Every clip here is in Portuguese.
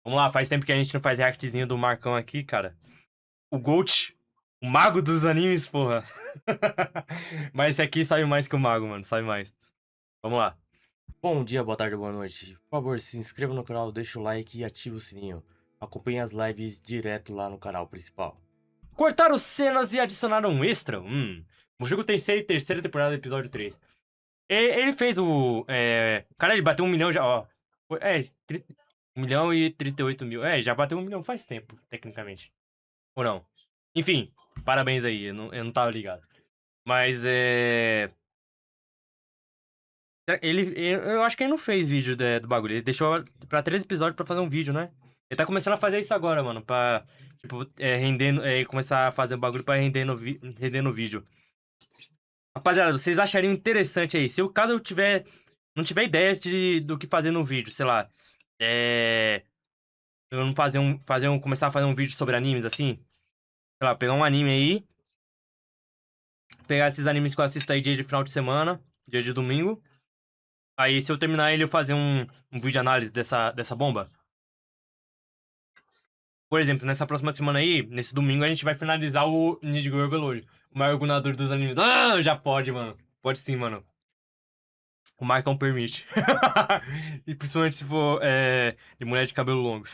Vamos lá, faz tempo que a gente não faz reactzinho do Marcão aqui, cara. O Gold, o mago dos animes, porra. Mas esse aqui sabe mais que o mago, mano, sabe mais. Vamos lá. Bom dia, boa tarde, boa noite. Por favor, se inscreva no canal, deixa o like e ativa o sininho. Acompanhe as lives direto lá no canal principal. Cortaram cenas e adicionaram um extra? Mushoku Tensei, terceira temporada, episódio 3. Ele fez o... Cara, ele bateu 1 milhão já, ó. 1 milhão e 38 mil. Já bateu 1 milhão faz tempo, tecnicamente. Ou não? Enfim, parabéns aí, eu não tava ligado. Mas eu acho que ele não fez vídeo do bagulho. Ele deixou pra 3 episódios pra fazer um vídeo, né? Ele tá começando a fazer isso agora, mano. Pra, tipo, começar a fazer um bagulho pra render no vídeo. Rapaziada, vocês achariam interessante aí? Se o caso não tiver ideia do que fazer no vídeo, sei lá. Eu não começar a fazer um vídeo sobre animes assim. Sei lá, pegar um anime aí. Pegar esses animes que eu assisto aí dia de final de semana, dia de domingo. Aí, se eu terminar ele, eu fazer um vídeo de análise dessa bomba. Por exemplo, nessa próxima semana aí, nesse domingo, a gente vai finalizar o Ninja Overlord. O maior gunador dos animes. Ah, já pode, mano. Pode sim, mano. O Marcão permite. E principalmente se for de mulher de cabelo longo.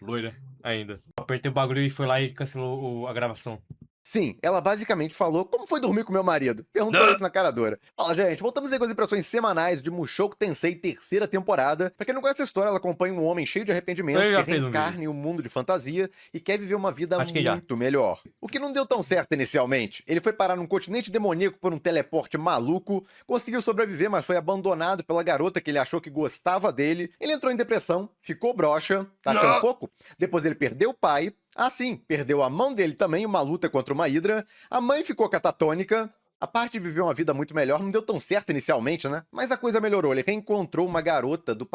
Loira, ainda. Apertei o bagulho e foi lá e cancelou a gravação. Sim, ela basicamente falou como foi dormir com meu marido. Perguntou Não! isso na cara dura. Fala, gente, voltamos aí com as impressões semanais de Mushoku Tensei terceira temporada. Pra quem não conhece a história, ela acompanha um homem cheio de arrependimentos Ele que já fez um vídeo. reencarna em um mundo de fantasia e quer viver uma vida Acho que já. muito melhor. O que não deu tão certo inicialmente. Ele foi parar num continente demoníaco por um teleporte maluco, conseguiu sobreviver, mas foi abandonado pela garota que ele achou que gostava dele. Ele entrou em depressão, ficou broxa, tá achando Não! pouco? Depois ele perdeu o pai. Ah, sim, perdeu a mão dele também em uma luta contra uma hidra. A mãe ficou catatônica. A parte de viver uma vida muito melhor não deu tão certo inicialmente, né? Mas a coisa melhorou. Ele reencontrou uma garota do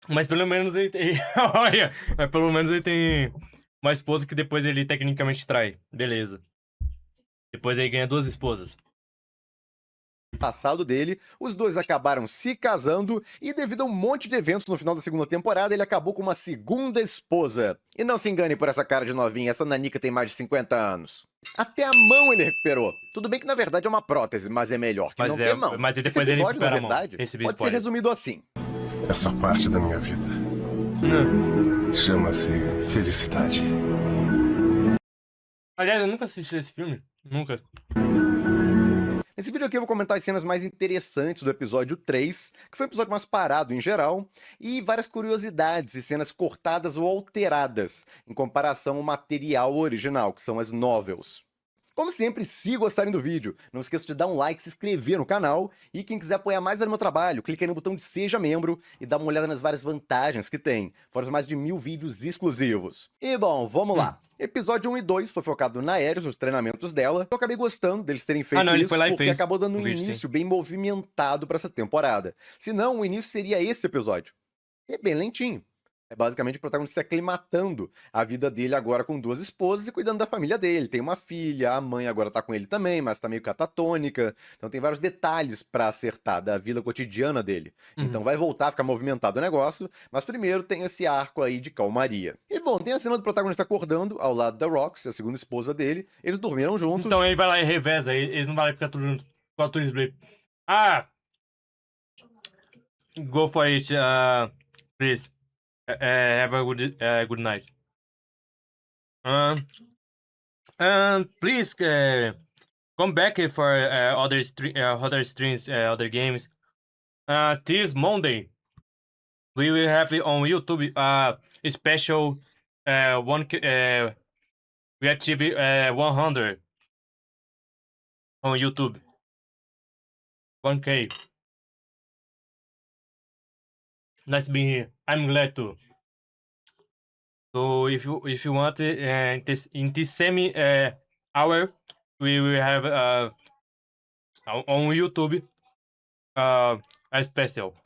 Mas pelo menos ele tem. Olha! Mas pelo menos ele tem uma esposa que depois ele tecnicamente trai. Beleza. Depois ele ganha 2 esposas. passado dele. Os dois acabaram se casando e, devido a um monte de eventos no final da segunda temporada, ele acabou com uma segunda esposa. E não se engane por essa cara de novinha, essa nanica tem mais de 50 anos. Até a mão ele recuperou. Tudo bem que na verdade é uma prótese, mas é melhor que não ter mão. Mas Esse depois ele episódio, na recupera a mão. verdade, Recebi pode ser spoiler. resumido assim. Essa parte da minha vida chama-se felicidade. Aliás, eu nunca assisti esse filme. Nunca. Nesse vídeo aqui eu vou comentar as cenas mais interessantes do episódio 3, que foi um episódio mais parado em geral, e várias curiosidades e cenas cortadas ou alteradas, em comparação ao material original, que são as novels. Como sempre, se gostarem do vídeo, não esqueça de dar um like, se inscrever no canal, e quem quiser apoiar mais no meu trabalho, clique aí no botão de Seja Membro e dá uma olhada nas várias vantagens que tem, fora os mais de 1000 vídeos exclusivos. E bom, vamos lá. Episódio 1 e 2 foi focado na Aerith, nos treinamentos dela. Eu acabei gostando deles terem feito Não, ele isso, foi lá e porque fez acabou dando um um vídeo, sim. início bem movimentado pra essa temporada. Se não, o início seria esse episódio. E é bem lentinho. É basicamente o protagonista se aclimatando a vida dele agora com 2 esposas e cuidando da família dele. Tem uma filha, a mãe agora tá com ele também, mas tá meio catatônica. Então tem vários detalhes pra acertar da vida cotidiana dele. Então vai voltar a ficar movimentado o negócio, mas primeiro tem esse arco aí de calmaria. E bom, tem a cena do protagonista acordando ao lado da Rox, a segunda esposa dele. Eles dormiram juntos. Então ele vai lá e reveza, eles não vão lá ficar tudo junto. Com a Twins Blade. Ah! Go for it, please. Have a good night. Please come back for other streams, other games. This Monday we will have on YouTube a special we achieve 100 on YouTube. 1K. Nice being here. I'm glad to. So if you want in this same hour, we will have on YouTube a special.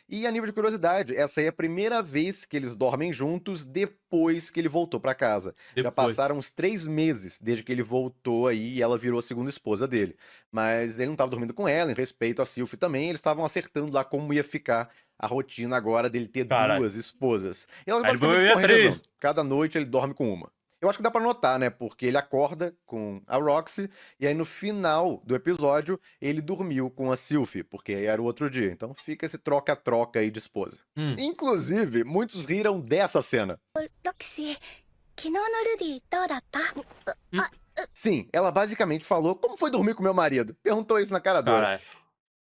E a nível de curiosidade, essa aí é a primeira vez que eles dormem juntos depois que ele voltou pra casa. Já Depois. passaram uns 3 meses desde que ele voltou aí e ela virou a segunda esposa dele. Mas ele não tava dormindo com ela, em respeito a Sylvie também, eles estavam acertando lá como ia ficar a rotina agora dele ter Caralho. 2 esposas. E elas Aí ele basicamente ganha ficam revezando. 3. Cada noite ele dorme com uma. Eu acho que dá pra notar, né? Porque ele acorda com a Roxy e aí no final do episódio ele dormiu com a Sylvie, porque aí era o outro dia. Então fica esse troca-troca aí de esposa. Inclusive, muitos riram dessa cena. ロキシー、昨日のルディどうだった？ Sim, ela basicamente falou como foi dormir com meu marido. Perguntou isso na cara dura. Caralho.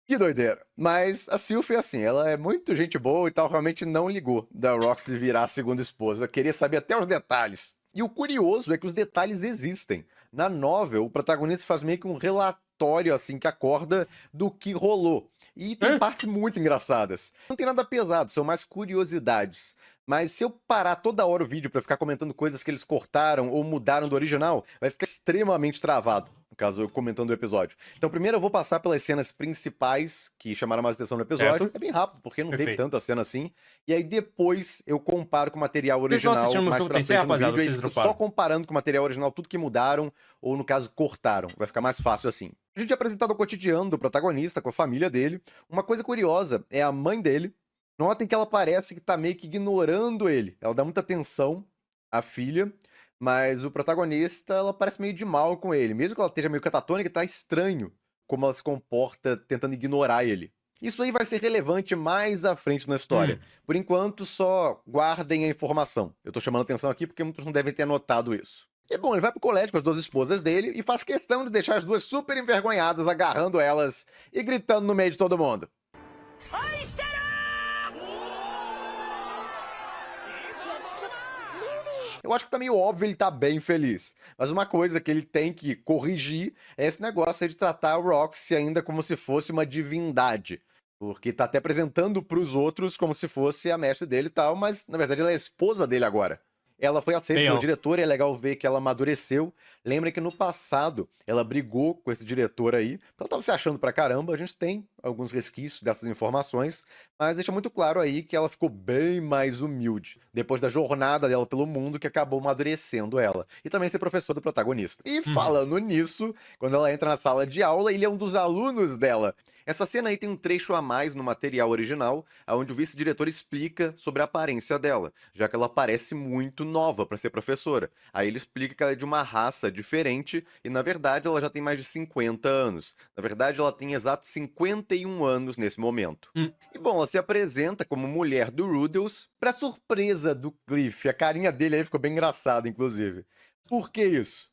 Que doideira. Mas a Sylvie, assim, ela é muito gente boa e tal, realmente não ligou da Roxy virar a segunda esposa. Queria saber até os detalhes. E o curioso é que os detalhes existem. Na novel, o protagonista faz meio que um relatório, assim, que acorda do que rolou. E tem partes muito engraçadas. Não tem nada pesado, são mais curiosidades. Mas se eu parar toda hora o vídeo pra ficar comentando coisas que eles cortaram ou mudaram do original, vai ficar extremamente travado, no caso, eu comentando o episódio. Então, primeiro eu vou passar pelas cenas principais que chamaram mais atenção no episódio. Certo. É bem rápido, porque não teve Perfeito. tanta cena assim. E aí depois eu comparo com o material Vocês estão original assistindo meu mais jogo pra tem frente no rapaziada? vídeo. E Vocês fico droparam. só comparando com o material original tudo que mudaram, ou no caso, cortaram. Vai ficar mais fácil assim. A gente é apresentado o cotidiano do protagonista com a família dele. Uma coisa curiosa é a mãe dele. Notem que ela parece que tá meio que ignorando ele. Ela dá muita atenção à filha, mas o protagonista, ela parece meio de mal com ele. Mesmo que ela esteja meio catatônica, tá estranho como ela se comporta tentando ignorar ele. Isso aí vai ser relevante mais à frente na história. Por enquanto, só guardem a informação. Eu tô chamando atenção aqui porque muitos não devem ter notado isso. E bom, ele vai pro colégio com as 2 esposas dele e faz questão de deixar as 2 super envergonhadas, agarrando elas e gritando no meio de todo mundo. Eu acho que tá meio óbvio ele tá bem feliz. Mas uma coisa que ele tem que corrigir é esse negócio aí de tratar a Roxy ainda como se fosse uma divindade. Porque tá até apresentando pros outros como se fosse a mestre dele e tal, mas na verdade ela é a esposa dele agora. Ela foi aceita Bem, ó. pelo diretor e é legal ver que ela amadureceu. Lembra que no passado ela brigou com esse diretor aí, porque ela tava se achando pra caramba. A gente tem alguns resquícios dessas informações, mas deixa muito claro aí que ela ficou bem mais humilde depois da jornada dela pelo mundo que acabou amadurecendo ela. E também ser professor do protagonista. E falando nisso, quando ela entra na sala de aula, ele é um dos alunos dela. Essa cena aí tem um trecho a mais no material original, onde o vice-diretor explica sobre a aparência dela, já que ela parece muito nova para ser professora. Aí ele explica que ela é de uma raça diferente e, na verdade, ela já tem mais de 50 anos. Na verdade, ela tem exatos 51 anos nesse momento. E, bom, ela se apresenta como mulher do Rudels, pra surpresa do Cliff. A carinha dele aí ficou bem engraçada, inclusive. Por que isso?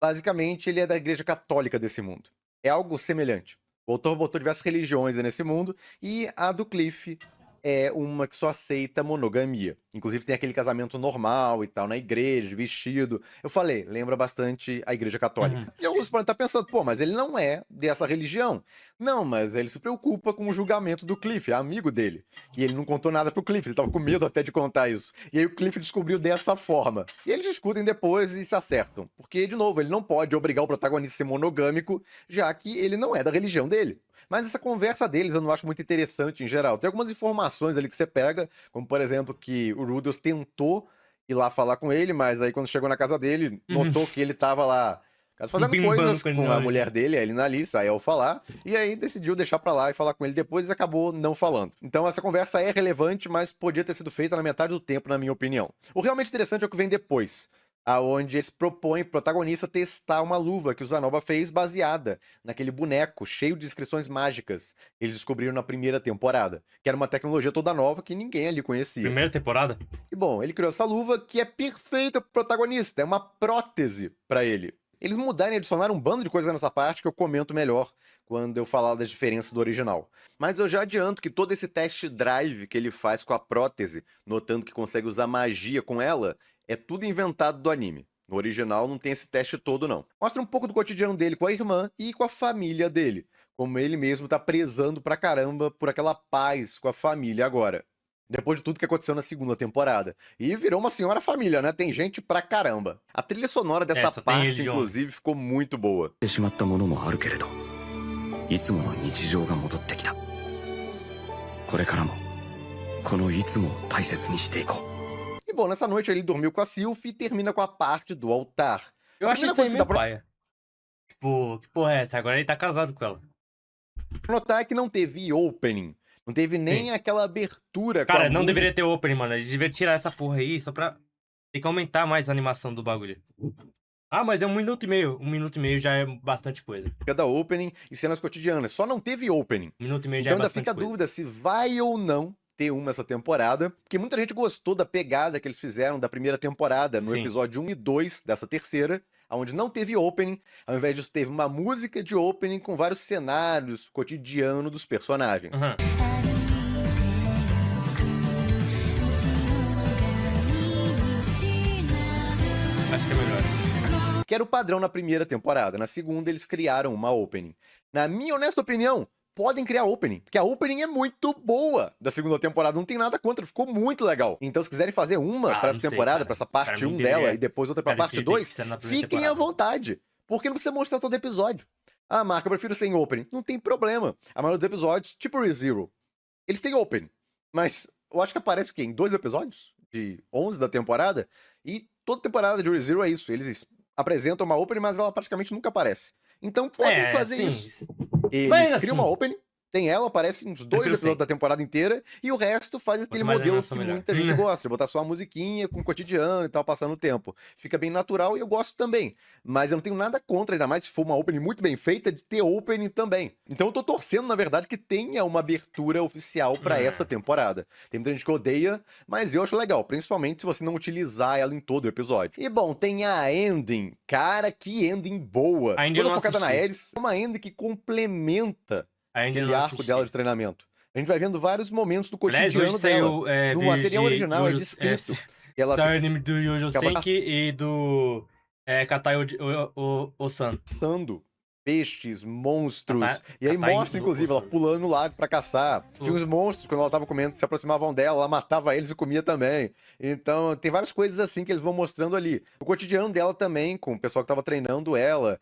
Basicamente, ele é da igreja católica desse mundo. É algo semelhante. O autor botou diversas religiões aí nesse mundo, e a do Cliff é uma que só aceita monogamia. Inclusive tem aquele casamento normal e tal, na igreja, vestido. Eu falei, lembra bastante a igreja católica. E alguns podem estar pensando, pô, mas ele não é dessa religião. Não, mas ele se preocupa com o julgamento do Cliff, é amigo dele. E ele não contou nada pro Cliff, ele tava com medo até de contar isso. E aí o Cliff descobriu dessa forma. E eles discutem depois e se acertam. Porque, de novo, ele não pode obrigar o protagonista a ser monogâmico, já que ele não é da religião dele. Mas essa conversa deles eu não acho muito interessante em geral. Tem algumas informações ali que você pega, como por exemplo que o Rudels tentou ir lá falar com ele, mas aí quando chegou na casa dele, notou que ele tava lá fazendo Bimbando coisas com ele com na a lista. mulher dele, a Elina ali, saiu falar, e aí decidiu deixar pra lá e falar com ele depois e acabou não falando. Então essa conversa é relevante, mas podia ter sido feita na metade do tempo, na minha opinião. O realmente interessante é o que vem depois, aonde eles propõem pro protagonista testar uma luva que o Zanoba fez baseada naquele boneco cheio de inscrições mágicas que eles descobriram na primeira temporada, que era uma tecnologia toda nova que ninguém ali conhecia. Primeira temporada? E bom, ele criou essa luva que é perfeita pro protagonista, é uma prótese pra ele. Eles mudaram e adicionaram um bando de coisas nessa parte que eu comento melhor quando eu falar das diferenças do original. Mas eu já adianto que todo esse test drive que ele faz com a prótese, notando que consegue usar magia com ela, é tudo inventado do anime. No original não tem esse teste todo, não. Mostra um pouco do cotidiano dele com a irmã e com a família dele. Como ele mesmo tá prezando pra caramba por aquela paz com a família agora. Depois de tudo que aconteceu na segunda temporada. E virou uma senhora família, né? Tem gente pra caramba. A trilha sonora dessa Só tem ele parte, de homem. inclusive, ficou muito boa. てしまったものもあるけれどいつもの日常が戻ってきたこれからもこのいつもを大切にしていこう。 E bom, nessa noite ele dormiu com a Sylvie e termina com a parte do altar. Eu A achei primeira isso aí coisa que meio dá pra paia. Tipo, que porra é essa? Agora ele tá casado com ela. notar é que não teve opening. Não teve nem Sim. aquela abertura com Cara, a não música deveria ter opening, mano. Eles deveriam tirar essa porra aí só pra... Tem que aumentar mais a animação do bagulho. Ah, mas é 1 minuto e meio. 1 minuto e meio já é bastante coisa. da opening e cenas cotidianas. Só não teve opening. 1 minuto e meio já Então é ainda bastante fica a coisa. dúvida se vai ou não ter uma essa temporada, porque muita gente gostou da pegada que eles fizeram da primeira temporada, no Sim. episódio 1 e 2 dessa terceira, onde não teve opening, ao invés disso teve uma música de opening com vários cenários cotidianos dos personagens. Aham. Acho que é melhor. Que era o padrão na primeira temporada. Na segunda, eles criaram uma opening. Na minha honesta opinião, podem criar opening, porque a opening é muito boa da segunda temporada, não tem nada contra, ficou muito legal. Então, se quiserem fazer uma Ah, pra não essa sei, temporada, cara. pra essa Pra parte mim 1 deveria- dela e depois outra pra Cara, parte esse tem que 2, ser na primeira fiquem à temporada. vontade. Porque não precisa mostrar todo episódio. Ah, Marca, eu prefiro sem opening. Não tem problema. A maioria dos episódios, tipo ReZero, eles têm opening. Mas eu acho que aparece o quê? Em 2 episódios? De 11 da temporada? E toda temporada de ReZero é isso. Eles apresentam uma opening, mas ela praticamente nunca aparece. Então podem fazer sim. isso. Mas Eles criam assim- uma opening, tem ela, aparece uns 2 Prefiro episódios sim. da temporada inteira, e o resto faz aquele mais modelo animação, que melhor. muita gente gosta, de botar só a musiquinha com o cotidiano e tal, passando o tempo. Fica bem natural e eu gosto também. Mas eu não tenho nada contra, ainda mais se for uma opening muito bem feita, de ter opening também. Então eu tô torcendo, na verdade, que tenha uma abertura oficial pra essa temporada. Tem muita gente que odeia, mas eu acho legal, principalmente se você não utilizar ela em todo o episódio. E bom, tem a ending. Cara, que ending boa. A ending eu Toda não focada na assisti. Ares, é uma ending que complementa Ainda aquele não arco assisti. dela de treinamento. A gente vai vendo vários momentos do Aliás, cotidiano hoje dela. saiu No vídeo material de original é Yoyo- descrito. Ela Saiu o anime do Yojo Acaba Senki e do Katai Osan. caçando peixes, monstros. E aí Katai mostra, inclusive, ela Osan. pulando no lago pra caçar. Tinha uns monstros, quando ela tava comendo, que se aproximavam dela, ela matava eles e comia também. Então, tem várias coisas assim que eles vão mostrando ali. O cotidiano dela também, com o pessoal que tava treinando ela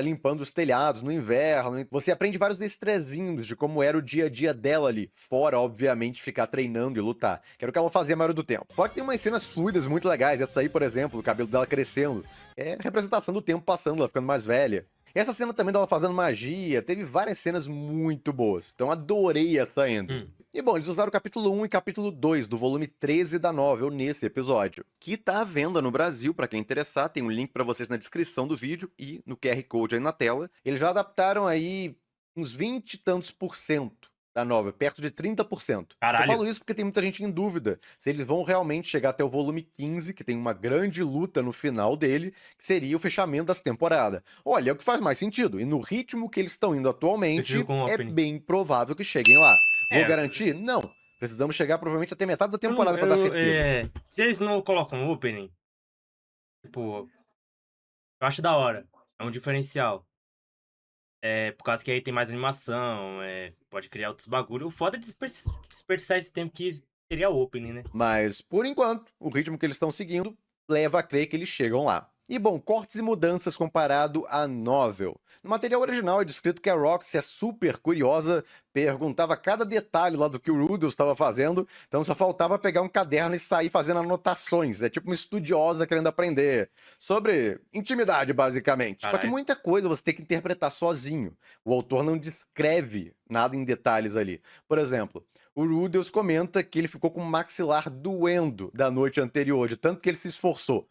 limpando os telhados no inverno. Você aprende vários estrezinhos de como era o dia a dia dela ali. Fora, obviamente, ficar treinando e lutar. Que era o que ela fazia a maioria do tempo. Fora que tem umas cenas fluidas muito legais. Essa aí, por exemplo, o cabelo dela crescendo. É representação do tempo passando, ela ficando mais velha. Essa cena também dela fazendo magia, teve várias cenas muito boas. Então adorei essa ending. E bom, eles usaram o capítulo 1 e capítulo 2 do volume 13 da novel nesse episódio, que tá à venda no Brasil, pra quem interessar, tem um link pra vocês na descrição do vídeo e no QR Code aí na tela. Eles já adaptaram aí uns 20 e tantos % da novel, perto de 30%. Caralho. Eu falo isso porque tem muita gente em dúvida se eles vão realmente chegar até o volume 15, que tem uma grande luta no final dele, que seria o fechamento dessa temporada. Olha, é o que faz mais sentido. E no ritmo que eles estão indo atualmente, Prefiro com é opening. bem provável que cheguem lá. Vou É. garantir? Não. Precisamos chegar provavelmente até metade da temporada pra dar certeza. Se eles não colocam opening, tipo, eu acho da hora. É um diferencial. Por causa que aí tem mais animação, pode criar outros bagulho. O foda é desperdiçar esse tempo que seria opening, né? Mas, por enquanto, o ritmo que eles estão seguindo leva a crer que eles chegam lá. E bom, cortes e mudanças comparado à novel. No material original é descrito que a Roxy é super curiosa, perguntava cada detalhe lá do que o Rudolph estava fazendo, então só faltava pegar um caderno e sair fazendo anotações. É tipo uma estudiosa querendo aprender sobre intimidade, basicamente. Só que Caralho. muita coisa você tem que interpretar sozinho. O autor não descreve nada em detalhes ali. Por exemplo, o Rudolph comenta que ele ficou com o maxilar doendo da noite anterior, de tanto que ele se esforçou.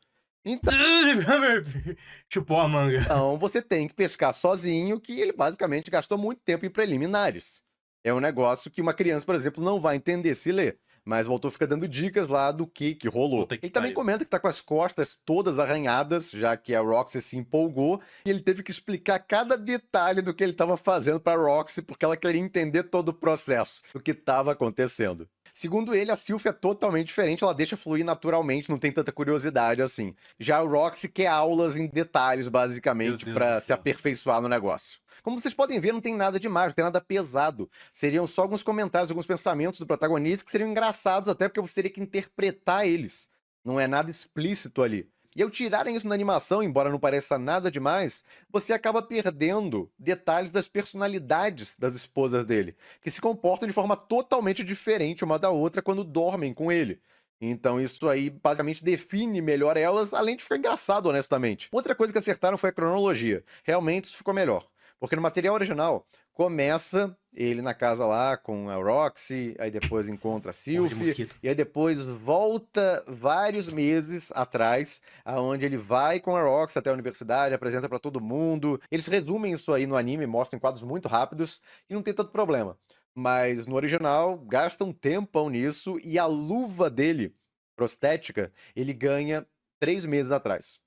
Chupou a manga. Então você tem que pescar sozinho, que ele basicamente gastou muito tempo em preliminares. É um negócio que uma criança, por exemplo, não vai entender se ler. Mas o autor fica dando dicas lá do que rolou. Puta que Ele também pariu. comenta que tá com as costas todas arranhadas, já que a Roxy se empolgou, e ele teve que explicar cada detalhe do que ele estava fazendo pra Roxy, porque ela queria entender todo o processo do que estava acontecendo. Segundo ele, a Sylvie é totalmente diferente, ela deixa fluir naturalmente, não tem tanta curiosidade assim. Já a Roxy quer aulas em detalhes, Meu basicamente, Deus pra do se céu. aperfeiçoar no negócio. Como vocês podem ver, não tem nada demais, não tem nada pesado. Seriam só alguns comentários, alguns pensamentos do protagonista que seriam engraçados até porque você teria que interpretar eles. Não é nada explícito ali. E ao tirarem isso na animação, embora não pareça nada demais, você acaba perdendo detalhes das personalidades das esposas dele, que se comportam de forma totalmente diferente uma da outra quando dormem com ele. Então isso aí basicamente define melhor elas, além de ficar engraçado, honestamente. Outra coisa que acertaram foi a cronologia. Realmente isso ficou melhor. Porque no material original, começa ele na casa lá com a Roxy, aí depois encontra a Porra de Sylvie, mosquito. e aí depois volta vários meses atrás, aonde ele vai com a Roxy até a universidade, apresenta pra todo mundo. Eles resumem isso aí no anime, mostram em quadros muito rápidos e não tem tanto problema. Mas no original, gasta um tempão nisso e a luva dele, prostética, ele ganha 3 meses atrás.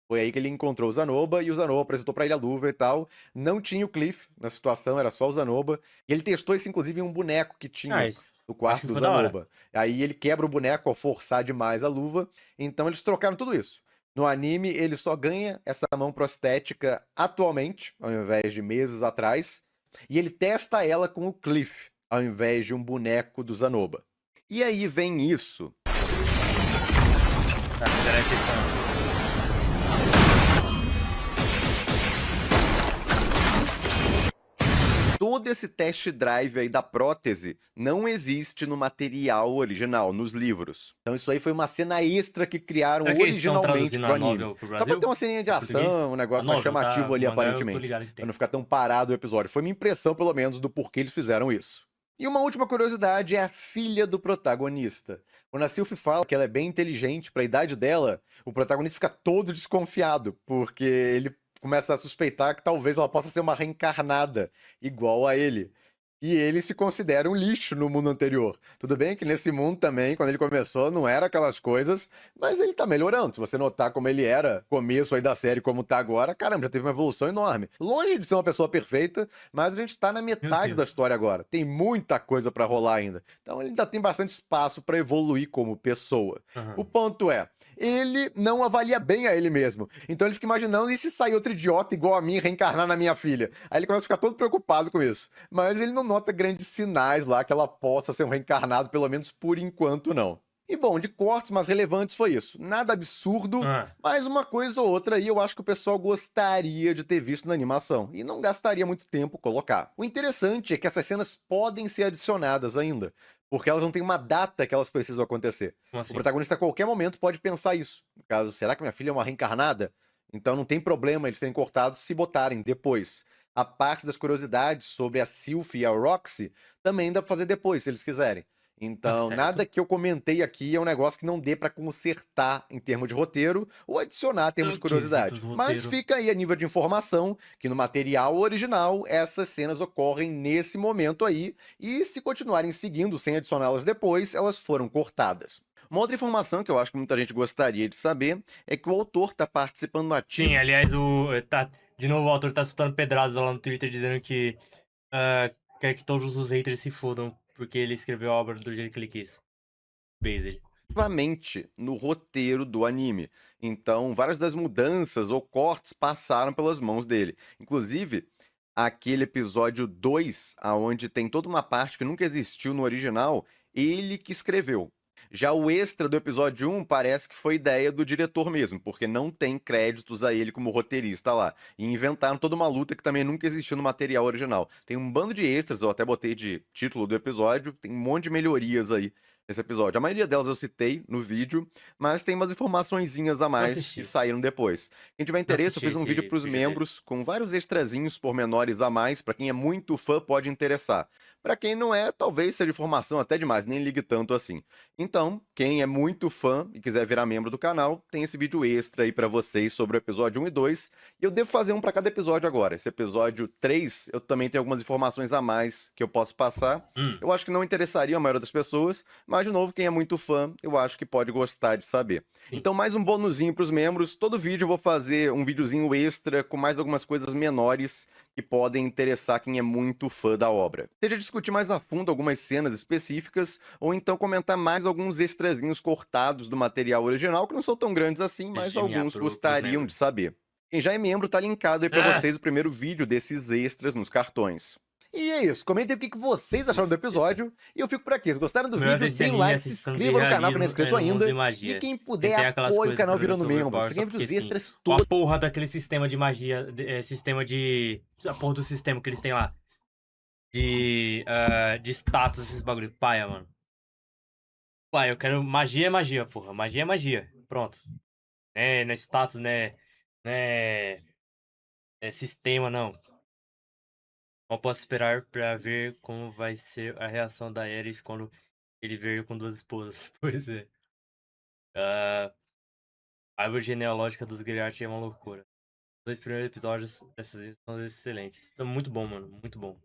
Foi aí que ele encontrou o Zanoba e o Zanoba apresentou pra ele a luva e tal. Não tinha o Cliff na situação, era só o Zanoba. E ele testou isso, inclusive, em um boneco que Ah, tinha isso. no Acho quarto que do ficou da hora. Zanoba. Aí ele quebra o boneco ao forçar demais a luva. Então eles trocaram tudo isso. No anime, ele só ganha essa mão prostética atualmente, ao invés de meses atrás. E ele testa ela com o Cliff, ao invés de um boneco do Zanoba. E aí vem isso. Tá, peraí, questão. Todo esse test drive aí da prótese não existe no material original, nos livros. Então isso aí foi uma cena extra que criaram Será que eles estão originalmente traduzindo pro a anime. novel pro Só pra Brasil? ter uma ceninha de Em português? ação, um A negócio mais novel, tá? chamativo O ali, mangá eu tô aparentemente. ligado que Pra tem. não ficar tão parado o episódio. Foi minha impressão, pelo menos, do porquê eles fizeram isso. E uma última curiosidade é a filha do protagonista. Quando a Sylvie fala que ela é bem inteligente pra idade dela, o protagonista fica todo desconfiado, porque ele começa a suspeitar que talvez ela possa ser uma reencarnada, igual a ele. E ele se considera um lixo no mundo anterior. Tudo bem que nesse mundo também, quando ele começou, não era aquelas coisas, mas ele tá melhorando. Se você notar como ele era, começo aí da série, como tá agora, caramba, já teve uma evolução enorme. Longe de ser uma pessoa perfeita, mas a gente tá na metade da Deus. história agora. Tem muita coisa pra rolar ainda. Então ele ainda tem bastante espaço pra evoluir como pessoa. Aham. O ponto é, ele não avalia bem a ele mesmo. Então ele fica imaginando, e se sair outro idiota igual a mim reencarnar na minha filha? Aí ele começa a ficar todo preocupado com isso. Mas ele não nota grandes sinais lá que ela possa ser um reencarnado, pelo menos por enquanto não. E bom, de cortes mais relevantes foi isso. Nada absurdo, Ah, mas uma coisa ou outra aí eu acho que o pessoal gostaria de ter visto na animação e não gastaria muito tempo colocar. O interessante é que essas cenas podem ser adicionadas ainda, porque elas não têm uma data que elas precisam acontecer. como O assim? protagonista a qualquer momento pode pensar isso. No caso, será que minha filha é uma reencarnada? Então não tem problema eles serem cortados se botarem depois. A parte das curiosidades sobre a Sylvie e a Roxy também dá pra fazer depois, se eles quiserem. Então, certo. nada que eu comentei aqui é um negócio que não dê pra consertar em termos de roteiro ou adicionar em termos de curiosidade. Quesitos Mas roteiro. fica aí a nível de informação que no material original essas cenas ocorrem nesse momento aí e se continuarem seguindo sem adicioná-las depois, elas foram cortadas. Uma outra informação que eu acho que muita gente gostaria de saber é que o autor está participando ativo. Sim, aliás, de novo o autor tá soltando pedradas lá no Twitter dizendo que quer que todos os haters se fodam porque ele escreveu a obra do jeito que ele quis. Based. Ativamente no roteiro do anime. Então, várias das mudanças ou cortes passaram pelas mãos dele. Inclusive, aquele episódio 2, aonde tem toda uma parte que nunca existiu no original, ele que escreveu. Já o extra do episódio 1 parece que foi ideia do diretor mesmo, porque não tem créditos a ele como roteirista lá. E inventaram toda uma luta que também nunca existiu no material original. Tem um bando de extras, eu até botei de título do episódio, tem um monte de melhorias aí nesse episódio. A maioria delas eu citei no vídeo, mas tem umas informaçõezinhas a mais assisti. que saíram depois. Quem tiver interesse, eu fiz um assisti vídeo esse pros VGT. membros com vários extrazinhos pormenores a mais, pra quem é muito fã pode interessar. Pra quem não é, talvez seja informação até demais, nem ligue tanto assim. Então, quem é muito fã e quiser virar membro do canal, tem esse vídeo extra aí pra vocês sobre o episódio 1 e 2. E eu devo fazer um pra cada episódio agora. Esse episódio 3, eu também tenho algumas informações a mais que eu posso passar. Eu acho que não interessaria a maioria das pessoas, mas de novo, quem é muito fã, eu acho que pode gostar de saber. Sim. Então, mais um bonuzinho pros membros. Todo vídeo eu vou fazer um videozinho extra com mais algumas coisas menores que podem interessar quem é muito fã da obra. Seja discutir mais a fundo algumas cenas específicas, ou então comentar mais alguns extrazinhos cortados do material original, que não são tão grandes assim, mas Streamear alguns pros gostariam membros. de saber. Quem já é membro, tá linkado aí pra Ah. vocês o primeiro vídeo desses extras nos cartões. E é isso. Comentem o que que vocês acharam do episódio. E eu fico por aqui. Se gostaram do O melhor vídeo, desse deem anime é like, se essa questão de inscreva no canal que não é realismo inscrito no mundo ainda. de E magia. quem Não puder, tem aquelas apoie o coisas canal do virando membro. Overpower Você só ganha porque vídeos sim. extras Ó a todos. porra daquele sistema de magia, sistema de... A porra do sistema que eles têm lá. De status, esses bagulho. Paia, mano. Pai, eu quero... Magia é magia, porra. Magia é magia. Pronto. Não é status, né? É sistema, não. Não posso esperar pra ver como vai ser a reação da Ares quando ele ver com duas esposas. Pois é. Ah, a árvore genealógica dos Geriarch é uma loucura. Os dois primeiros episódios dessas são excelentes. São muito bom, mano. Muito bom.